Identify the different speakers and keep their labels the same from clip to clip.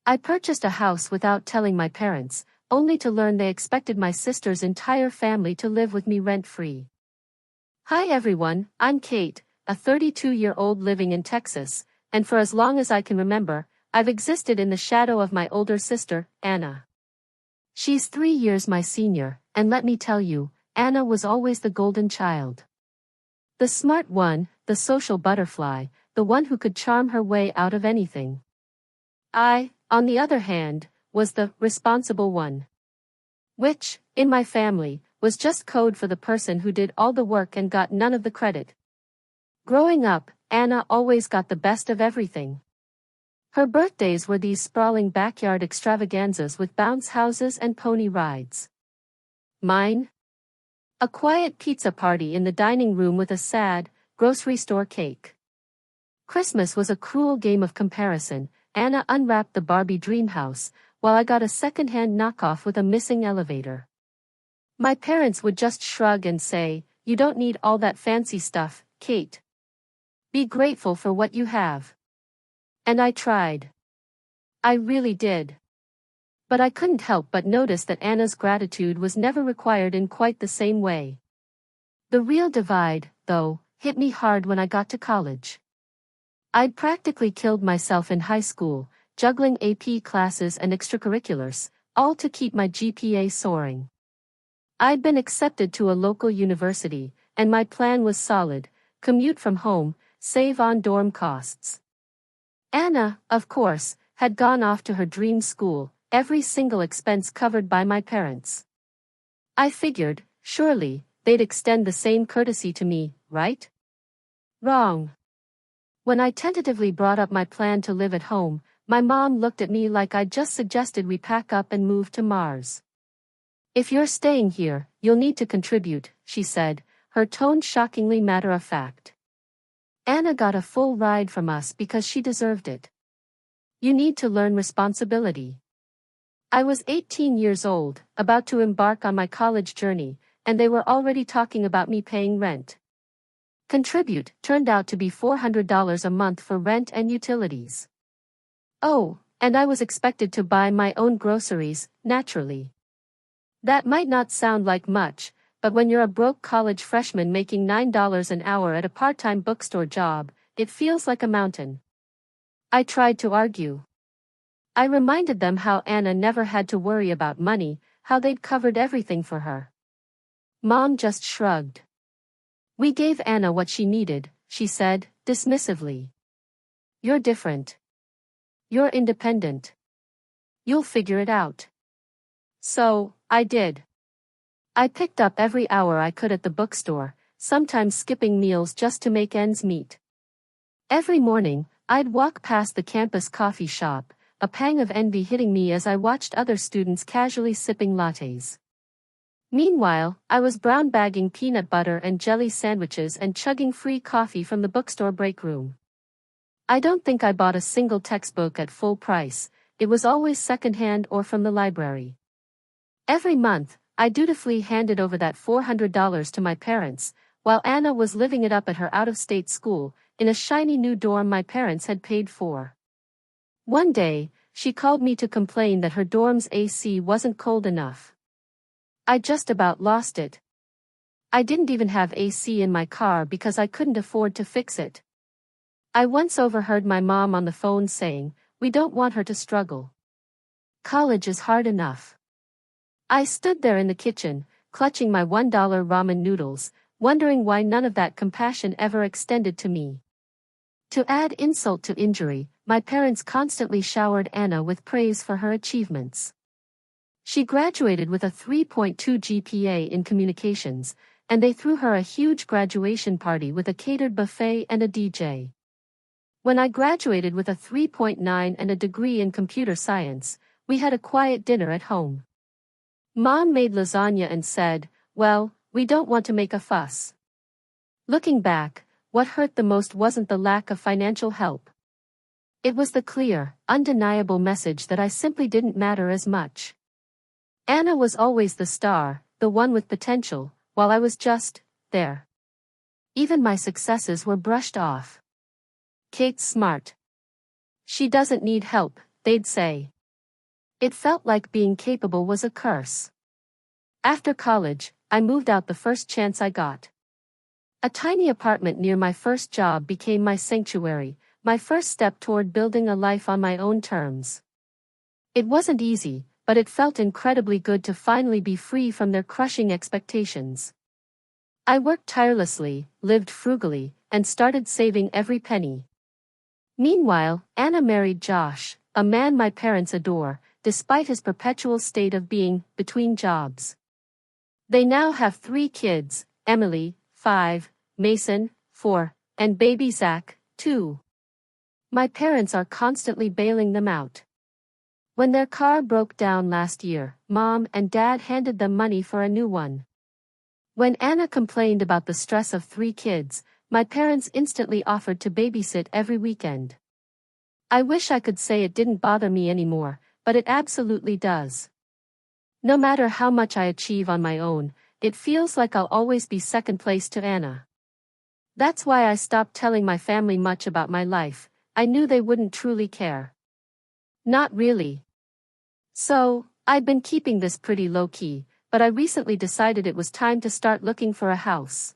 Speaker 1: I purchased a house without telling my parents, only to learn they expected my sister's entire family to live with me rent-free. Hi everyone, I'm Kate, a 32-year-old living in Texas, and for as long as I can remember, I've existed in the shadow of my older sister, Anna. She's 3 years my senior, and let me tell you, Anna was always the golden child. The smart one, the social butterfly, the one who could charm her way out of anything. I, on the other hand, was the responsible one. Which, in my family, was just code for the person who did all the work and got none of the credit. Growing up, Anna always got the best of everything. Her birthdays were these sprawling backyard extravaganzas with bounce houses and pony rides. Mine? A quiet pizza party in the dining room with a sad, grocery store cake. Christmas was a cruel game of comparison. Anna unwrapped the Barbie dream house, while I got a second-hand knockoff with a missing elevator. My parents would just shrug and say, "You don't need all that fancy stuff, Kate. Be grateful for what you have." And I tried. I really did. But I couldn't help but notice that Anna's gratitude was never required in quite the same way. The real divide, though, hit me hard when I got to college. I'd practically killed myself in high school, juggling AP classes and extracurriculars, all to keep my GPA soaring. I'd been accepted to a local university, and my plan was solid: commute from home, save on dorm costs. Anna, of course, had gone off to her dream school, every single expense covered by my parents. I figured, surely, they'd extend the same courtesy to me, right? Wrong. When I tentatively brought up my plan to live at home, my mom looked at me like I'd just suggested we pack up and move to Mars. "If you're staying here, you'll need to contribute," she said, her tone shockingly matter-of-fact. Anna got a full ride from us because she deserved it. You need to learn responsibility. I was 18 years old, about to embark on my college journey, and they were already talking about me paying rent. Contribute turned out to be $400 a month for rent and utilities. Oh, and I was expected to buy my own groceries, naturally. That might not sound like much, but when you're a broke college freshman making $9 an hour at a part-time bookstore job, it feels like a mountain. I tried to argue. I reminded them how Anna never had to worry about money, how they'd covered everything for her. Mom just shrugged. "We gave Anna what she needed," she said, dismissively. "You're different. You're independent. You'll figure it out." So, I did. I picked up every hour I could at the bookstore, sometimes skipping meals just to make ends meet. Every morning, I'd walk past the campus coffee shop, a pang of envy hitting me as I watched other students casually sipping lattes. Meanwhile, I was brown bagging peanut butter and jelly sandwiches and chugging free coffee from the bookstore break room. I don't think I bought a single textbook at full price, it was always secondhand or from the library. Every month, I dutifully handed over that $400 to my parents, while Anna was living it up at her out-of-state school, in a shiny new dorm my parents had paid for. One day, she called me to complain that her dorm's AC wasn't cold enough. I just about lost it. I didn't even have AC in my car because I couldn't afford to fix it. I once overheard my mom on the phone saying, "We don't want her to struggle. College is hard enough." I stood there in the kitchen, clutching my $1 ramen noodles, wondering why none of that compassion ever extended to me. To add insult to injury, my parents constantly showered Anna with praise for her achievements. She graduated with a 3.2 GPA in communications, and they threw her a huge graduation party with a catered buffet and a DJ. When I graduated with a 3.9 and a degree in computer science, we had a quiet dinner at home. Mom made lasagna and said, "Well, we don't want to make a fuss." Looking back, what hurt the most wasn't the lack of financial help. It was the clear, undeniable message that I simply didn't matter as much. Anna was always the star, the one with potential, while I was just there. Even my successes were brushed off. "Kate's smart. She doesn't need help," they'd say. It felt like being capable was a curse. After college, I moved out the first chance I got. A tiny apartment near my first job became my sanctuary, my first step toward building a life on my own terms. It wasn't easy, but it felt incredibly good to finally be free from their crushing expectations. I worked tirelessly, lived frugally, and started saving every penny. Meanwhile, Anna married Josh, a man my parents adore, despite his perpetual state of being between jobs. They now have 3 kids, Emily, 5, Mason, 4, and baby Zach, 2. My parents are constantly bailing them out. When their car broke down last year, Mom and Dad handed them money for a new one. When Anna complained about the stress of 3 kids, my parents instantly offered to babysit every weekend. I wish I could say it didn't bother me anymore, but it absolutely does. No matter how much I achieve on my own, it feels like I'll always be second place to Anna. That's why I stopped telling my family much about my life. I knew they wouldn't truly care. Not really. So, I'd been keeping this pretty low-key, but I recently decided it was time to start looking for a house.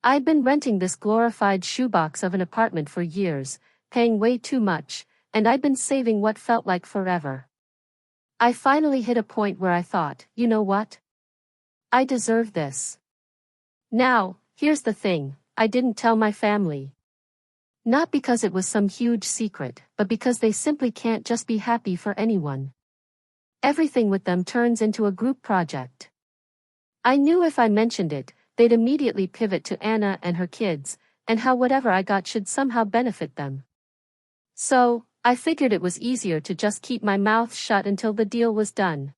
Speaker 1: I'd been renting this glorified shoebox of an apartment for years, paying way too much, and I'd been saving what felt like forever. I finally hit a point where I thought, you know what? I deserve this. Now, here's the thing, I didn't tell my family. Not because it was some huge secret, but because they simply can't just be happy for anyone. Everything with them turns into a group project. I knew if I mentioned it, they'd immediately pivot to Anna and her kids, and how whatever I got should somehow benefit them. So, I figured it was easier to just keep my mouth shut until the deal was done.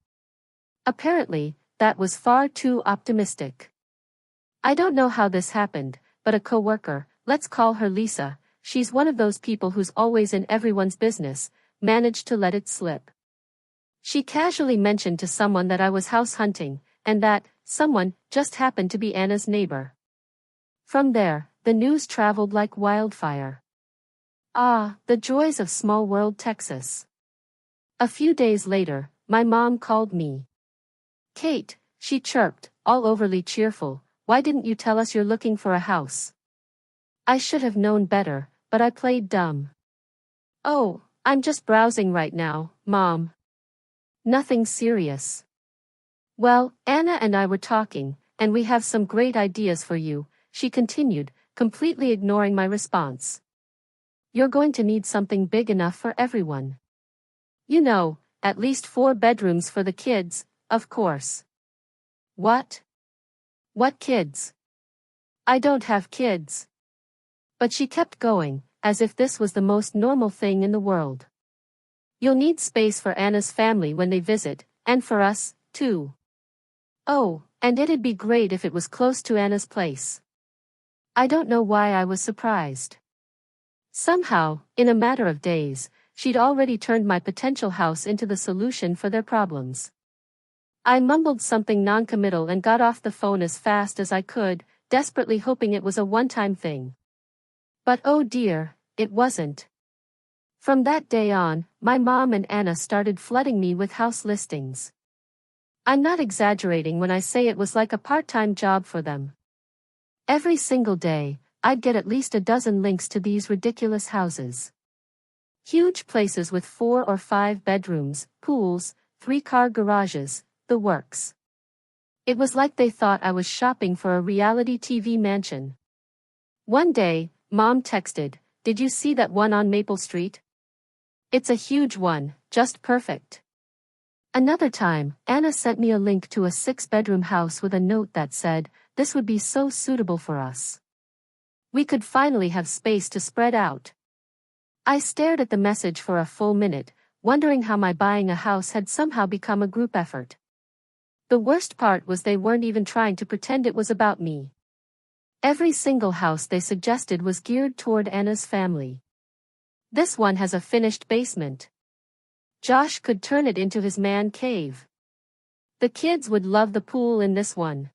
Speaker 1: Apparently, that was far too optimistic. I don't know how this happened, but a coworker, let's call her Lisa, she's one of those people who's always in everyone's business, managed to let it slip. She casually mentioned to someone that I was house hunting, and that someone just happened to be Anna's neighbor. From there, the news traveled like wildfire. Ah, the joys of small world Texas. A few days later, my mom called me. Kate, she chirped, all overly cheerful, why didn't you tell us you're looking for a house? I should have known better, but I played dumb. Oh, I'm just browsing right now, Mom. Nothing serious. Well, Anna and I were talking, and we have some great ideas for you, she continued, completely ignoring my response. You're going to need something big enough for everyone. You know, at least 4 bedrooms for the kids, of course. What? What kids? I don't have kids. But she kept going, as if this was the most normal thing in the world. You'll need space for Anna's family when they visit, and for us, too. Oh, and it'd be great if it was close to Anna's place. I don't know why I was surprised. Somehow, in a matter of days, she'd already turned my potential house into the solution for their problems. I mumbled something non-committal and got off the phone as fast as I could, desperately hoping it was a one-time thing. But oh dear, it wasn't. From that day on, my mom and Anna started flooding me with house listings. I'm not exaggerating when I say it was like a part-time job for them. Every single day, I'd get at least a dozen links to these ridiculous houses. Huge places with 4 or 5 bedrooms, pools, 3-car garages, the works. It was like they thought I was shopping for a reality TV mansion. One day, Mom texted, "Did you see that one on Maple Street? It's a huge one, just perfect." Another time, Anna sent me a link to a 6-bedroom house with a note that said, "This would be so suitable for us. We could finally have space to spread out." I stared at the message for a full minute, wondering how my buying a house had somehow become a group effort. The worst part was they weren't even trying to pretend it was about me. Every single house they suggested was geared toward Anna's family. This one has a finished basement. Josh could turn it into his man cave. The kids would love the pool in this one.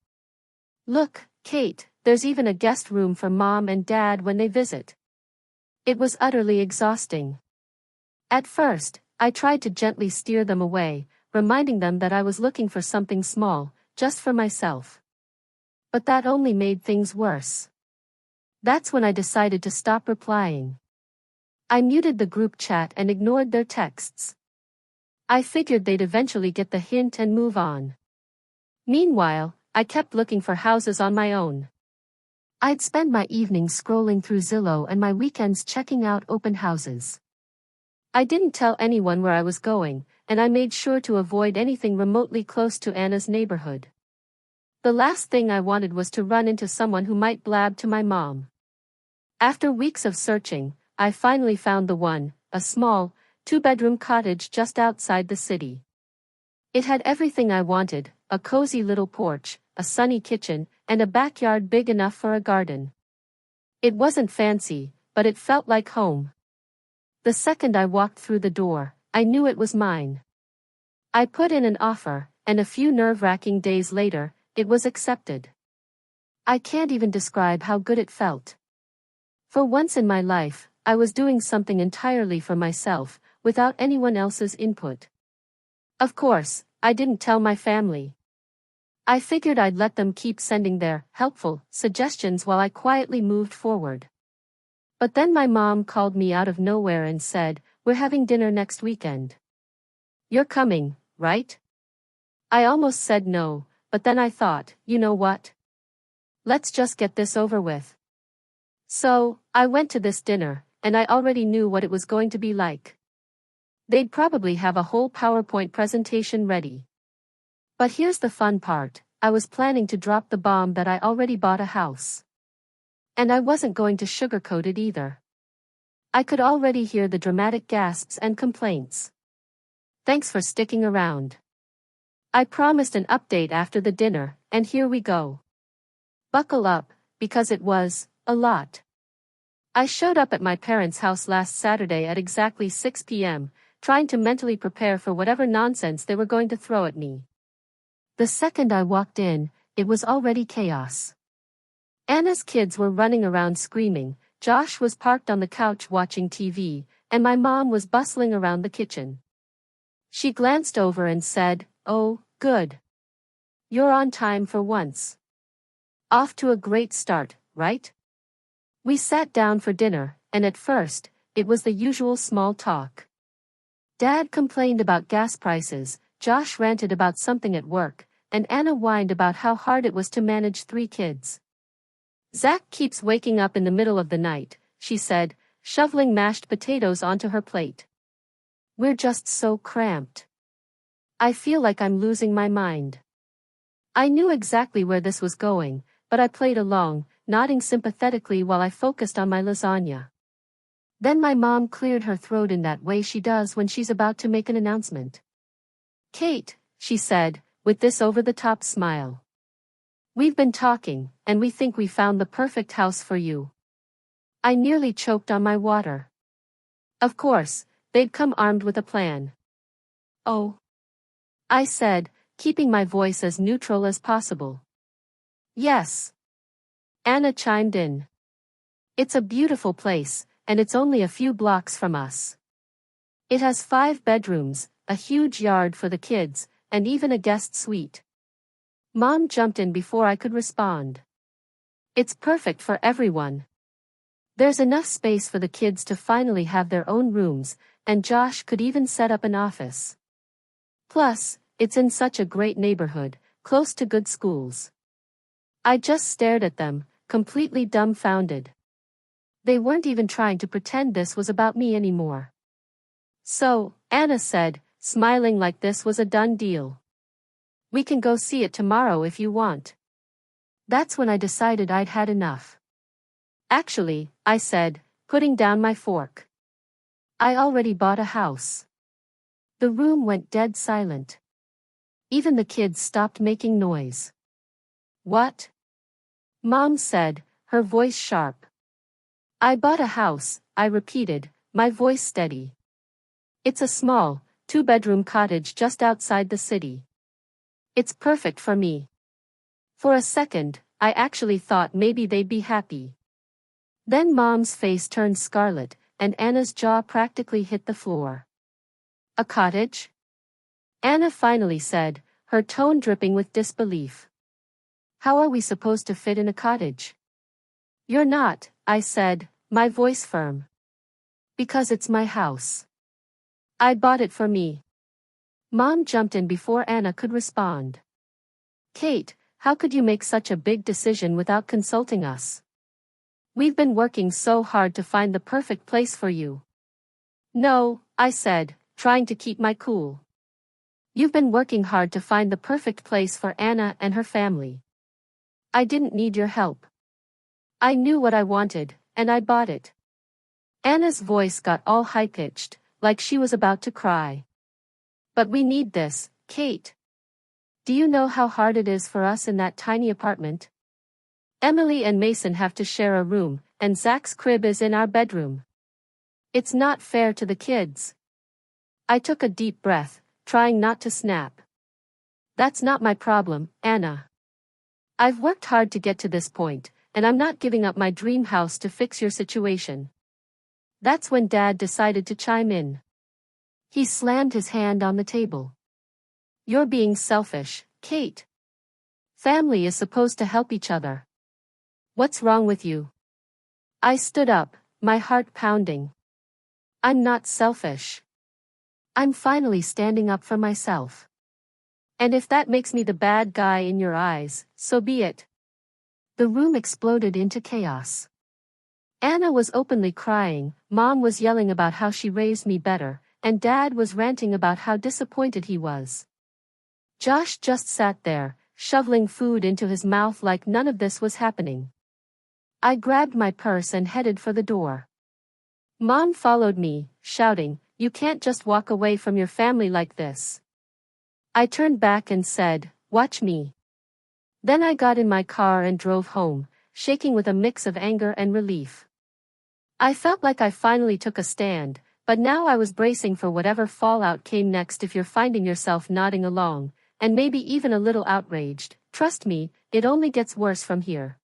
Speaker 1: Look, Kate, there's even a guest room for Mom and Dad when they visit. It was utterly exhausting. At first, I tried to gently steer them away, reminding them that I was looking for something small, just for myself. But that only made things worse. That's when I decided to stop replying. I muted the group chat and ignored their texts. I figured they'd eventually get the hint and move on. Meanwhile, I kept looking for houses on my own. I'd spend my evenings scrolling through Zillow and my weekends checking out open houses. I didn't tell anyone where I was going, and I made sure to avoid anything remotely close to Anna's neighborhood. The last thing I wanted was to run into someone who might blab to my mom. After weeks of searching, I finally found the one, a small, two-bedroom cottage just outside the city. It had everything I wanted, a cozy little porch, a sunny kitchen, and a backyard big enough for a garden. It wasn't fancy, but it felt like home. The second I walked through the door, I knew it was mine. I put in an offer, and a few nerve-wracking days later, it was accepted. I can't even describe how good it felt. For once in my life, I was doing something entirely for myself, without anyone else's input. Of course, I didn't tell my family. I figured I'd let them keep sending their helpful suggestions while I quietly moved forward. But then my mom called me out of nowhere and said, "We're having dinner next weekend. You're coming, right?" I almost said no, but then I thought, you know what? Let's just get this over with. So, I went to this dinner, and I already knew what it was going to be like. They'd probably have a whole PowerPoint presentation ready. But here's the fun part, I was planning to drop the bomb that I already bought a house. And I wasn't going to sugarcoat it either. I could already hear the dramatic gasps and complaints. Thanks for sticking around. I promised an update after the dinner, and here we go. Buckle up, because it was a lot. I showed up at my parents' house last Saturday at exactly 6 p.m., trying to mentally prepare for whatever nonsense they were going to throw at me. The second I walked in, it was already chaos. Anna's kids were running around screaming, Josh was parked on the couch watching TV, and my mom was bustling around the kitchen. She glanced over and said, "Oh, good. You're on time for once. Off to a great start, right?" We sat down for dinner, and at first, it was the usual small talk. Dad complained about gas prices, Josh ranted about something at work, and Anna whined about how hard it was to manage 3 kids. "Zach keeps waking up in the middle of the night," she said, shoveling mashed potatoes onto her plate. "We're just so cramped. I feel like I'm losing my mind." I knew exactly where this was going, but I played along, nodding sympathetically while I focused on my lasagna. Then my mom cleared her throat in that way she does when she's about to make an announcement. "Kate," she said, with this over-the-top smile. "We've been talking, and we think we found the perfect house for you." I nearly choked on my water. Of course, they'd come armed with a plan. "Oh," I said, keeping my voice as neutral as possible. "Yes," Anna chimed in. "It's a beautiful place, and it's only a few blocks from us. It has 5 bedrooms, a huge yard for the kids, and even a guest suite." Mom jumped in before I could respond. "It's perfect for everyone. There's enough space for the kids to finally have their own rooms, and Josh could even set up an office. Plus, it's in such a great neighborhood, close to good schools." I just stared at them, completely dumbfounded. They weren't even trying to pretend this was about me anymore. "So," Anna said, smiling like this was a done deal. "We can go see it tomorrow if you want." That's when I decided I'd had enough. "Actually," I said, putting down my fork, "I already bought a house." The room went dead silent. Even the kids stopped making noise. "What?" Mom said, her voice sharp. "I bought a house," I repeated, my voice steady. "It's a small, 2-bedroom cottage just outside the city. It's perfect for me." For a second, I actually thought maybe they'd be happy. Then Mom's face turned scarlet, and Anna's jaw practically hit the floor. A cottage? Anna finally said, her tone dripping with disbelief. How are we supposed to fit in a cottage? You're not, I said, my voice firm. Because it's my house. I bought it for me. Mom jumped in before Anna could respond. Kate, how could you make such a big decision without consulting us? We've been working so hard to find the perfect place for you. No, I said, trying to keep my cool. You've been working hard to find the perfect place for Anna and her family. I didn't need your help. I knew what I wanted, and I bought it. Anna's voice got all high-pitched, like she was about to cry. But we need this, Kate. Do you know how hard it is for us in that tiny apartment? Emily and Mason have to share a room, and Zach's crib is in our bedroom. It's not fair to the kids. I took a deep breath, trying not to snap. That's not my problem, Anna. I've worked hard to get to this point, and I'm not giving up my dream house to fix your situation. That's when Dad decided to chime in. He slammed his hand on the table. You're being selfish, Kate. Family is supposed to help each other. What's wrong with you? I stood up, my heart pounding. I'm not selfish. I'm finally standing up for myself. And if that makes me the bad guy in your eyes, so be it. The room exploded into chaos. Anna was openly crying, Mom was yelling about how she raised me better, and Dad was ranting about how disappointed he was. Josh just sat there, shoveling food into his mouth like none of this was happening. I grabbed my purse and headed for the door. Mom followed me, shouting, "You can't just walk away from your family like this." I turned back and said, "Watch me." Then I got in my car and drove home, shaking with a mix of anger and relief. I felt like I finally took a stand, but now I was bracing for whatever fallout came next. If you're finding yourself nodding along, and maybe even a little outraged, trust me, it only gets worse from here.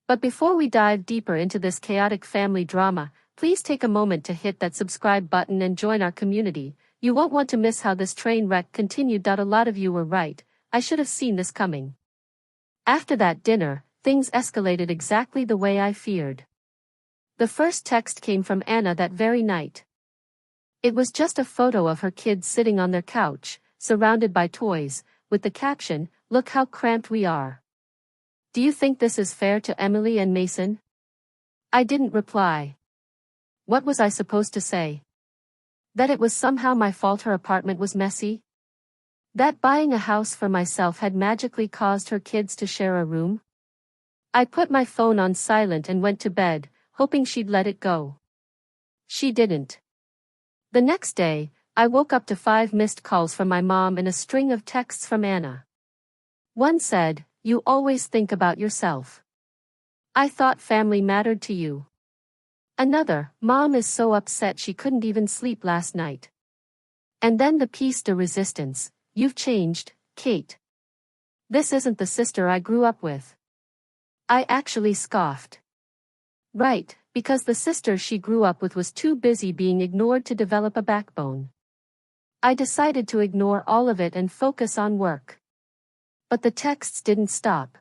Speaker 1: But before we dive deeper into this chaotic family drama, please take a moment to hit that subscribe button and join our community. You won't want to miss how this train wreck continued. A lot of you were right, I should have seen this coming. After that dinner, things escalated exactly the way I feared. The first text came from Anna that very night. It was just a photo of her kids sitting on their couch, surrounded by toys, with the caption, "Look how cramped we are. Do you think this is fair to Emily and Mason?" I didn't reply. What was I supposed to say? That it was somehow my fault her apartment was messy? That buying a house for myself had magically caused her kids to share a room? I put my phone on silent and went to bed, hoping she'd let it go. She didn't. The next day, I woke up to 5 missed calls from my mom and a string of texts from Anna. One said, "You always think about yourself. I thought family mattered to you." Another, "Mom is so upset she couldn't even sleep last night." And then the piece de resistance, "You've changed, Kate. This isn't the sister I grew up with." I actually scoffed. Right, because the sister she grew up with was too busy being ignored to develop a backbone. I decided to ignore all of it and focus on work. But the texts didn't stop.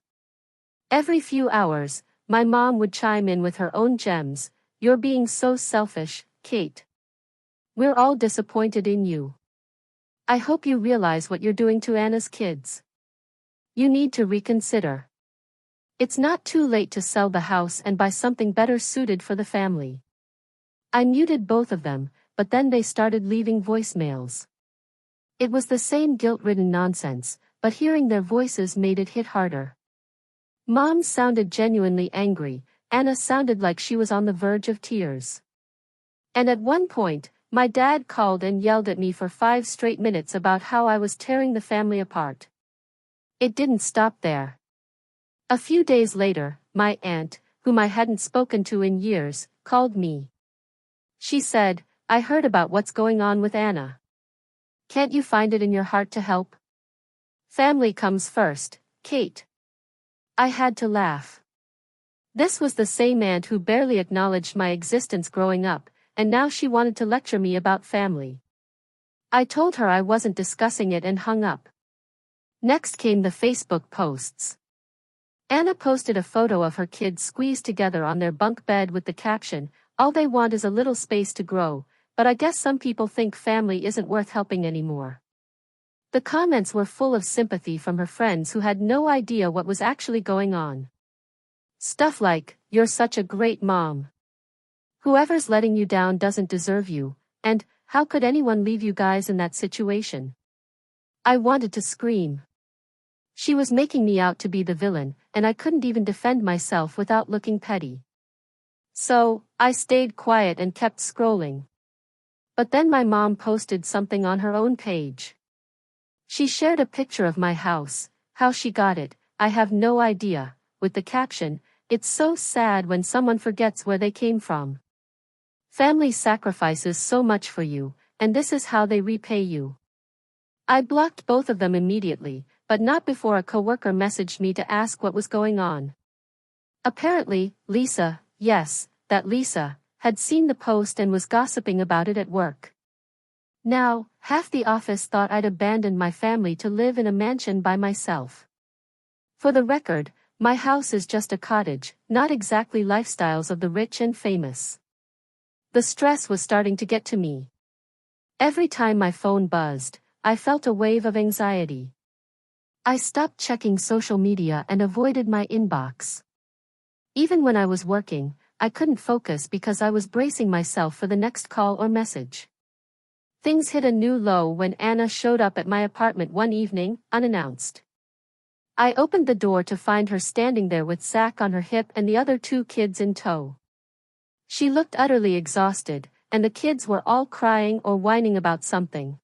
Speaker 1: Every few hours, my mom would chime in with her own gems. "You're being so selfish, Kate. We're all disappointed in you. I hope you realize what you're doing to Anna's kids. You need to reconsider. It's not too late to sell the house and buy something better suited for the family." I muted both of them, but then they started leaving voicemails. It was the same guilt-ridden nonsense, but hearing their voices made it hit harder. Mom sounded genuinely angry, Anna sounded like she was on the verge of tears. And at one point, my dad called and yelled at me for 5 straight minutes about how I was tearing the family apart. It didn't stop there. A few days later, my aunt, whom I hadn't spoken to in years, called me. She said, "I heard about what's going on with Anna. Can't you find it in your heart to help? Family comes first, Kate." I had to laugh. This was the same aunt who barely acknowledged my existence growing up, and now she wanted to lecture me about family. I told her I wasn't discussing it and hung up. Next came the Facebook posts. Anna posted a photo of her kids squeezed together on their bunk bed with the caption, "All they want is a little space to grow," but I guess some people think family isn't worth helping anymore. The comments were full of sympathy from her friends who had no idea what was actually going on. Stuff like, "You're such a great mom. Whoever's letting you down doesn't deserve you," and, "How could anyone leave you guys in that situation?" I wanted to scream. She was making me out to be the villain, and I couldn't even defend myself without looking petty. So, I stayed quiet and kept scrolling. But then my mom posted something on her own page. She shared a picture of my house. How she got it, I have no idea, with the caption, "It's so sad when someone forgets where they came from. Family sacrifices so much for you, and this is how they repay you." I blocked both of them immediately, but not before a coworker messaged me to ask what was going on. Apparently, Lisa, yes, that Lisa, had seen the post and was gossiping about it at work. Now, half the office thought I'd abandoned my family to live in a mansion by myself. For the record, my house is just a cottage, not exactly lifestyles of the rich and famous. The stress was starting to get to me. Every time my phone buzzed, I felt a wave of anxiety. I stopped checking social media and avoided my inbox. Even when I was working, I couldn't focus because I was bracing myself for the next call or message. Things hit a new low when Anna showed up at my apartment one evening, unannounced. I opened the door to find her standing there with Zach on her hip and the other two kids in tow. She looked utterly exhausted, and the kids were all crying or whining about something.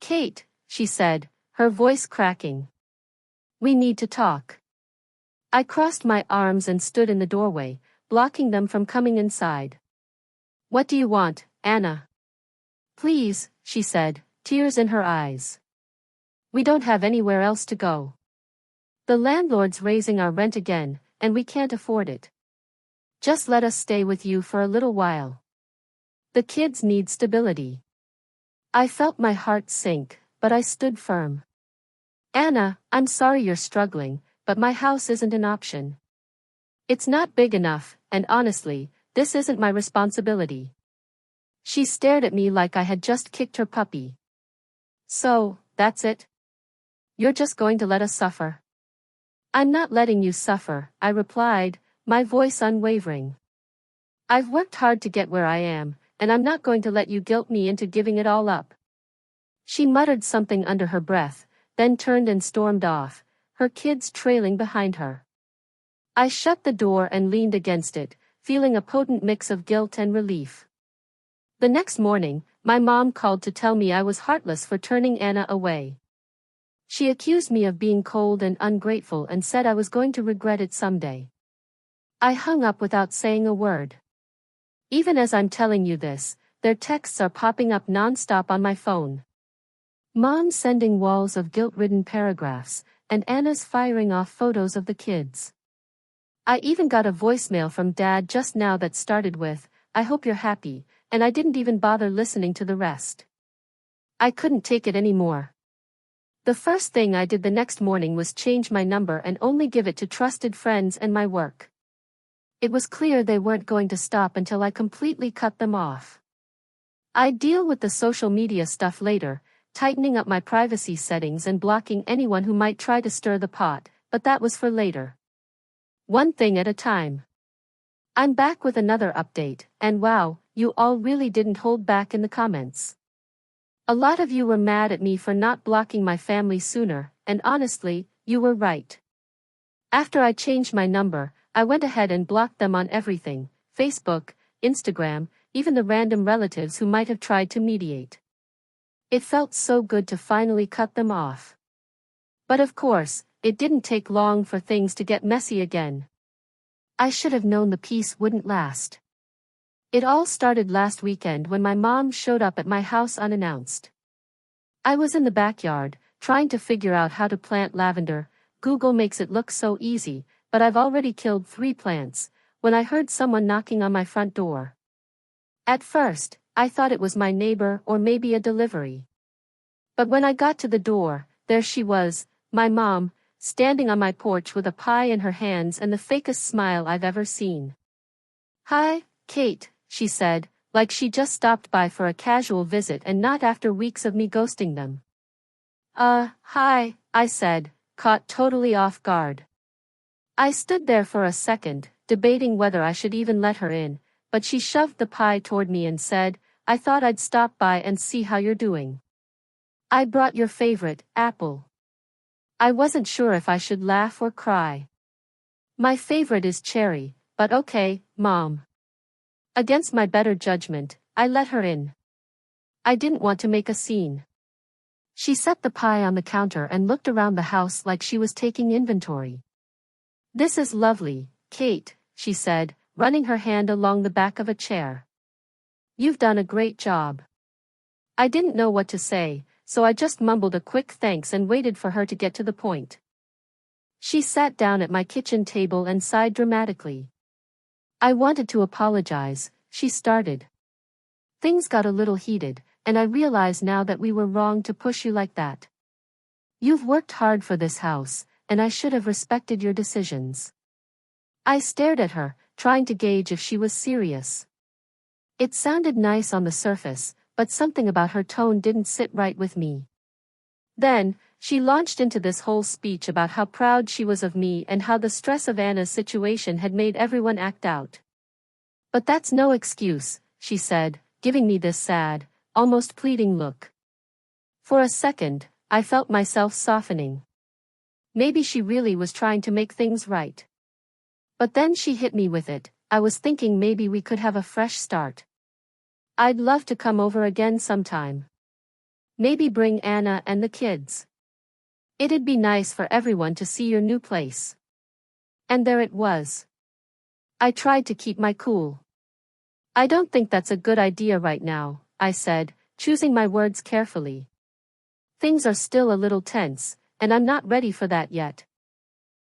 Speaker 1: "Kate," she said, her voice cracking. "We need to talk." I crossed my arms and stood in the doorway, blocking them from coming inside. "What do you want, Anna?" "Please," she said, tears in her eyes. "We don't have anywhere else to go. The landlord's raising our rent again, and we can't afford it. Just let us stay with you for a little while. The kids need stability." I felt my heart sink, but I stood firm. "Anna, I'm sorry you're struggling, but my house isn't an option. It's not big enough, and honestly, this isn't my responsibility." She stared at me like I had just kicked her puppy. "So, that's it? You're just going to let us suffer?" "I'm not letting you suffer," I replied, my voice unwavering. "I've worked hard to get where I am, and I'm not going to let you guilt me into giving it all up." She muttered something under her breath, then turned and stormed off, her kids trailing behind her. I shut the door and leaned against it, feeling a potent mix of guilt and relief. The next morning, my mom called to tell me I was heartless for turning Anna away. She accused me of being cold and ungrateful and said I was going to regret it someday. I hung up without saying a word. Even as I'm telling you this, their texts are popping up non-stop on my phone. Mom sending walls of guilt-ridden paragraphs, and Anna's firing off photos of the kids. I even got a voicemail from Dad just now that started with, "I hope you're happy," and I didn't even bother listening to the rest. I couldn't take it anymore. The first thing I did the next morning was change my number and only give it to trusted friends and my work. It was clear they weren't going to stop until I completely cut them off. I'd deal with the social media stuff later, tightening up my privacy settings and blocking anyone who might try to stir the pot, but that was for later. One thing at a time. I'm back with another update, and wow, you all really didn't hold back in the comments. A lot of you were mad at me for not blocking my family sooner, and honestly, you were right. After I changed my number, I went ahead and blocked them on everything, Facebook, Instagram, even the random relatives who might have tried to mediate. It felt so good to finally cut them off. But of course, it didn't take long for things to get messy again. I should have known the peace wouldn't last. It all started last weekend when my mom showed up at my house unannounced. I was in the backyard, trying to figure out how to plant lavender. Google makes it look so easy, but I've already killed 3 plants, when I heard someone knocking on my front door. At first, I thought it was my neighbor or maybe a delivery. But when I got to the door, there she was, my mom, standing on my porch with a pie in her hands and the fakest smile I've ever seen. "Hi, Kate," she said, like she just stopped by for a casual visit and not after weeks of me ghosting them. Hi," I said, caught totally off guard. I stood there for a second, debating whether I should even let her in, but she shoved the pie toward me and said, "I thought I'd stop by and see how you're doing. I brought your favorite, apple." I wasn't sure if I should laugh or cry. My favorite is cherry, but okay, Mom. Against my better judgment, I let her in. I didn't want to make a scene. She set the pie on the counter and looked around the house like she was taking inventory. "This is lovely, Kate," she said, running her hand along the back of a chair. "You've done a great job." I didn't know what to say, so I just mumbled a quick thanks and waited for her to get to the point. She sat down at my kitchen table and sighed dramatically. "I wanted to apologize," she started. "Things got a little heated, and I realize now that we were wrong to push you like that. You've worked hard for this house, and I should have respected your decisions." I stared at her, trying to gauge if she was serious. It sounded nice on the surface, but something about her tone didn't sit right with me. Then, she launched into this whole speech about how proud she was of me and how the stress of Anna's situation had made everyone act out. "But that's no excuse," she said, giving me this sad, almost pleading look. For a second, I felt myself softening. Maybe she really was trying to make things right. But then she hit me with it. "I was thinking maybe we could have a fresh start. I'd love to come over again sometime. Maybe bring Anna and the kids. It'd be nice for everyone to see your new place." And there it was. I tried to keep my cool. "I don't think that's a good idea right now," I said, choosing my words carefully. "Things are still a little tense, and I'm not ready for that yet."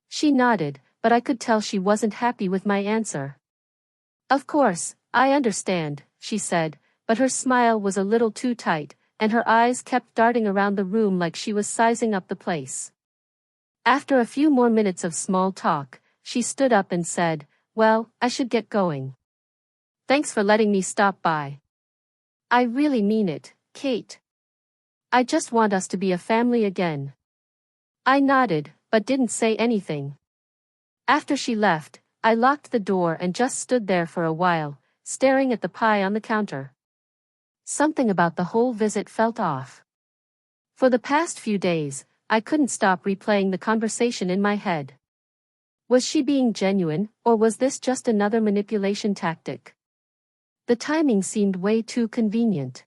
Speaker 1: She nodded, but I could tell she wasn't happy with my answer. "Of course, I understand," she said, but her smile was a little too tight, and her eyes kept darting around the room like she was sizing up the place. After a few more minutes of small talk, she stood up and said, "Well, I should get going. Thanks for letting me stop by. I really mean it, Kate. I just want us to be a family again." I nodded, but didn't say anything. After she left, I locked the door and just stood there for a while, staring at the pie on the counter. Something about the whole visit felt off. For the past few days, I couldn't stop replaying the conversation in my head. Was she being genuine, or was this just another manipulation tactic? The timing seemed way too convenient.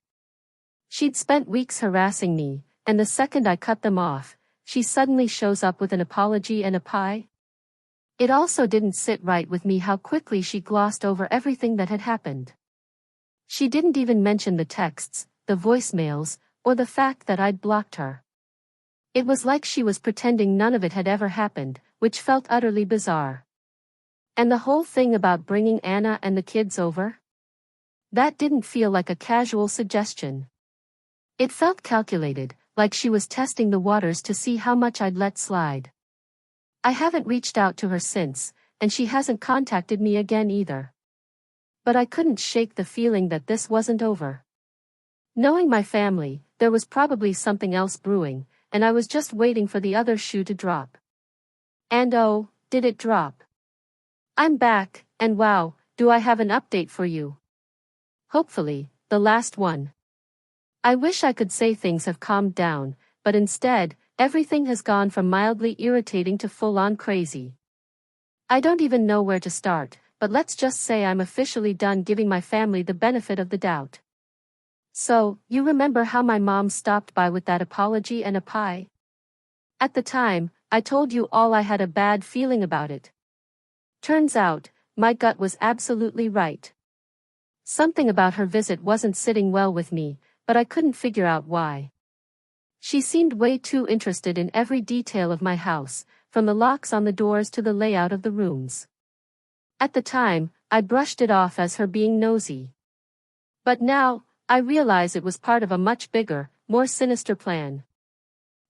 Speaker 1: She'd spent weeks harassing me, and the second I cut them off, she suddenly shows up with an apology and a pie? It also didn't sit right with me how quickly she glossed over everything that had happened. She didn't even mention the texts, the voicemails, or the fact that I'd blocked her. It was like she was pretending none of it had ever happened, which felt utterly bizarre. And the whole thing about bringing Anna and the kids over? That didn't feel like a casual suggestion. It felt calculated, like she was testing the waters to see how much I'd let slide. I haven't reached out to her since, and she hasn't contacted me again either. But I couldn't shake the feeling that this wasn't over. Knowing my family, there was probably something else brewing, and I was just waiting for the other shoe to drop. And oh, did it drop. I'm back, and wow, do I have an update for you. Hopefully, the last one. I wish I could say things have calmed down, but instead, everything has gone from mildly irritating to full-on crazy. I don't even know where to start, but let's just say I'm officially done giving my family the benefit of the doubt. So, you remember how my mom stopped by with that apology and a pie? At the time, I told you all I had a bad feeling about it. Turns out, my gut was absolutely right. Something about her visit wasn't sitting well with me, but I couldn't figure out why. She seemed way too interested in every detail of my house, from the locks on the doors to the layout of the rooms. At the time, I brushed it off as her being nosy. But now, I realize it was part of a much bigger, more sinister plan.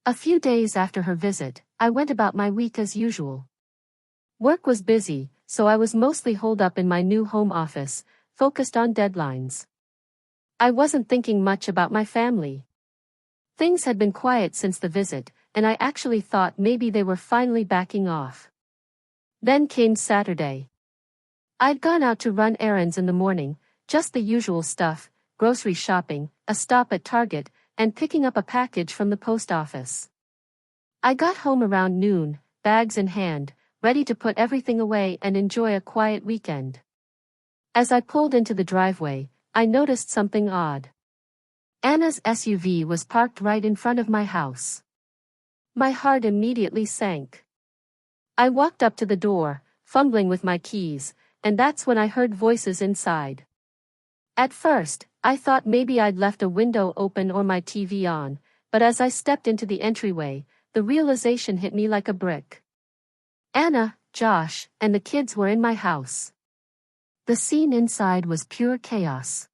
Speaker 1: A few days after her visit, I went about my week as usual. Work was busy, so I was mostly holed up in my new home office, focused on deadlines. I wasn't thinking much about my family. Things had been quiet since the visit, and I actually thought maybe they were finally backing off. Then came Saturday. I'd gone out to run errands in the morning, just the usual stuff, grocery shopping, a stop at Target, and picking up a package from the post office. I got home around noon, bags in hand, ready to put everything away and enjoy a quiet weekend. As I pulled into the driveway, I noticed something odd. Anna's SUV was parked right in front of my house. My heart immediately sank. I walked up to the door, fumbling with my keys, and that's when I heard voices inside. At first, I thought maybe I'd left a window open or my TV on, but as I stepped into the entryway, the realization hit me like a brick. Anna, Josh, and the kids were in my house. The scene inside was pure chaos.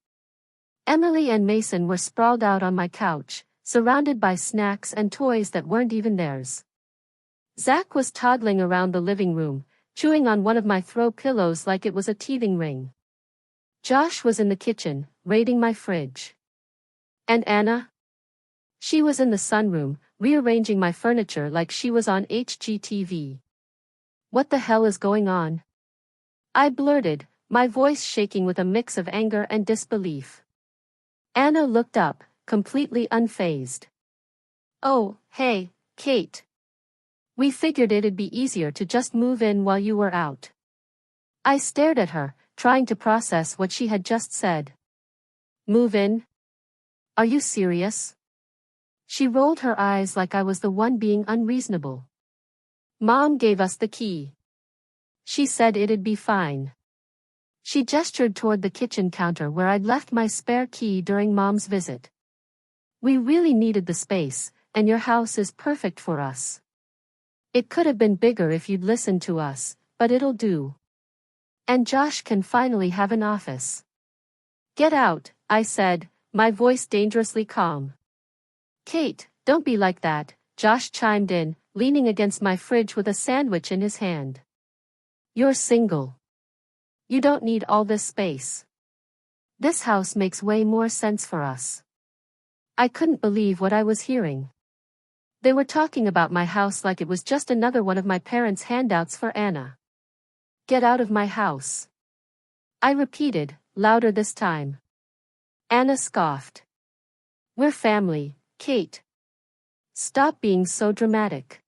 Speaker 1: Emily and Mason were sprawled out on my couch, surrounded by snacks and toys that weren't even theirs. Zach was toddling around the living room, chewing on one of my throw pillows like it was a teething ring. Josh was in the kitchen, raiding my fridge. And Anna? She was in the sunroom, rearranging my furniture like she was on HGTV. What the hell is going on? I blurted, my voice shaking with a mix of anger and disbelief. Anna looked up, completely unfazed. Oh, hey, Kate. We figured it'd be easier to just move in while you were out. I stared at her, trying to process what she had just said. Move in? Are you serious? She rolled her eyes like I was the one being unreasonable. Mom gave us the key. She said it'd be fine. She gestured toward the kitchen counter where I'd left my spare key during Mom's visit. We really needed the space, and your house is perfect for us. It could have been bigger if you'd listened to us, but it'll do. And Josh can finally have an office. Get out, I said, my voice dangerously calm. Kate, don't be like that, Josh chimed in, leaning against my fridge with a sandwich in his hand. You're single. You don't need all this space. This house makes way more sense for us. I couldn't believe what I was hearing. They were talking about my house like it was just another one of my parents' handouts for Anna. Get out of my house. I repeated, louder this time. Anna scoffed. We're family, Kate. Stop being so dramatic.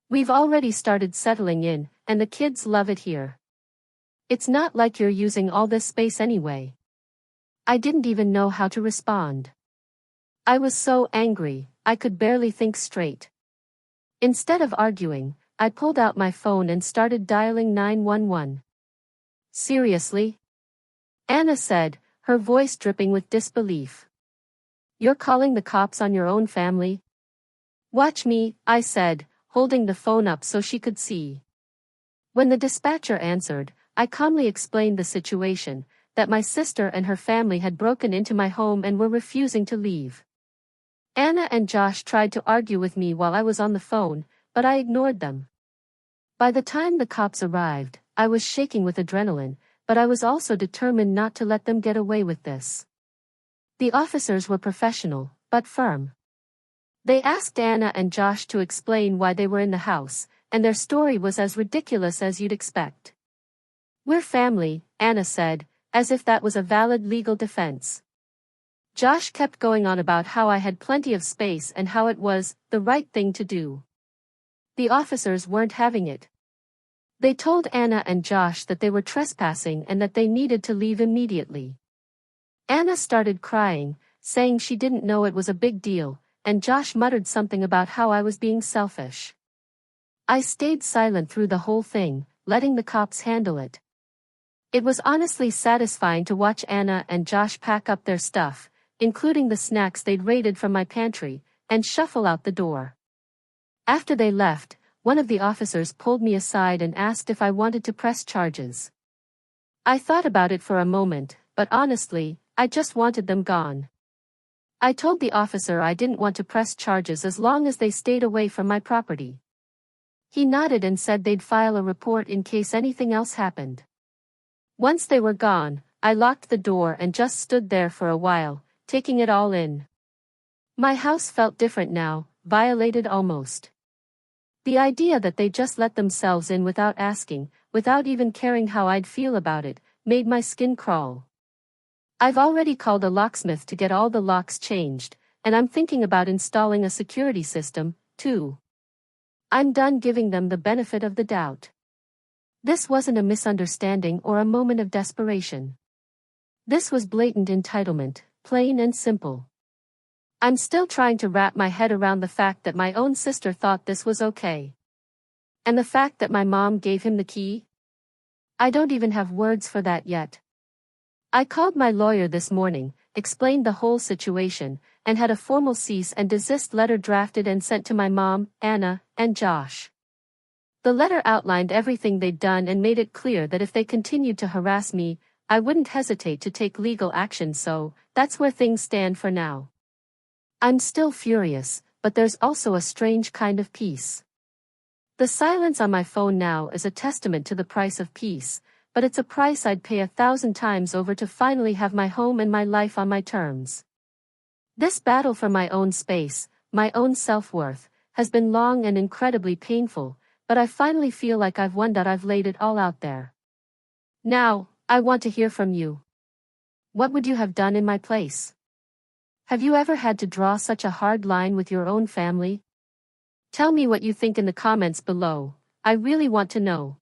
Speaker 1: We've already started settling in, and the kids love it here. It's not like you're using all this space anyway. I didn't even know how to respond. I was so angry, I could barely think straight. Instead of arguing, I pulled out my phone and started dialing 911. Seriously? Anna said, her voice dripping with disbelief. You're calling the cops on your own family? Watch me, I said, holding the phone up so she could see. When the dispatcher answered, I calmly explained the situation, that my sister and her family had broken into my home and were refusing to leave. Anna and Josh tried to argue with me while I was on the phone, but I ignored them. By the time the cops arrived, I was shaking with adrenaline, but I was also determined not to let them get away with this. The officers were professional, but firm. They asked Anna and Josh to explain why they were in the house, and their story was as ridiculous as you'd expect. We're family, Anna said, as if that was a valid legal defense. Josh kept going on about how I had plenty of space and how it was the right thing to do. The officers weren't having it. They told Anna and Josh that they were trespassing and that they needed to leave immediately. Anna started crying, saying she didn't know it was a big deal, and Josh muttered something about how I was being selfish. I stayed silent through the whole thing, letting the cops handle it. It was honestly satisfying to watch Anna and Josh pack up their stuff, including the snacks they'd raided from my pantry, and shuffle out the door. After they left, one of the officers pulled me aside and asked if I wanted to press charges. I thought about it for a moment, but honestly, I just wanted them gone. I told the officer I didn't want to press charges as long as they stayed away from my property. He nodded and said they'd file a report in case anything else happened. Once they were gone, I locked the door and just stood there for a while, taking it all in. My house felt different now, violated almost. The idea that they just let themselves in without asking, without even caring how I'd feel about it, made my skin crawl. I've already called a locksmith to get all the locks changed, and I'm thinking about installing a security system, too. I'm done giving them the benefit of the doubt. This wasn't a misunderstanding or a moment of desperation. This was blatant entitlement, plain and simple. I'm still trying to wrap my head around the fact that my own sister thought this was okay. And the fact that my mom gave him the key? I don't even have words for that yet. I called my lawyer this morning, explained the whole situation, and had a formal cease and desist letter drafted and sent to my mom, Anna, and Josh. The letter outlined everything they'd done and made it clear that if they continued to harass me, I wouldn't hesitate to take legal action, so that's where things stand for now. I'm still furious, but there's also a strange kind of peace. The silence on my phone now is a testament to the price of peace, but it's a price I'd pay 1,000 times over to finally have my home and my life on my terms. This battle for my own space, my own self-worth, has been long and incredibly painful, but I finally feel like I've won that. I've laid it all out there. Now, I want to hear from you. What would you have done in my place? Have you ever had to draw such a hard line with your own family? Tell me what you think in the comments below. I really want to know.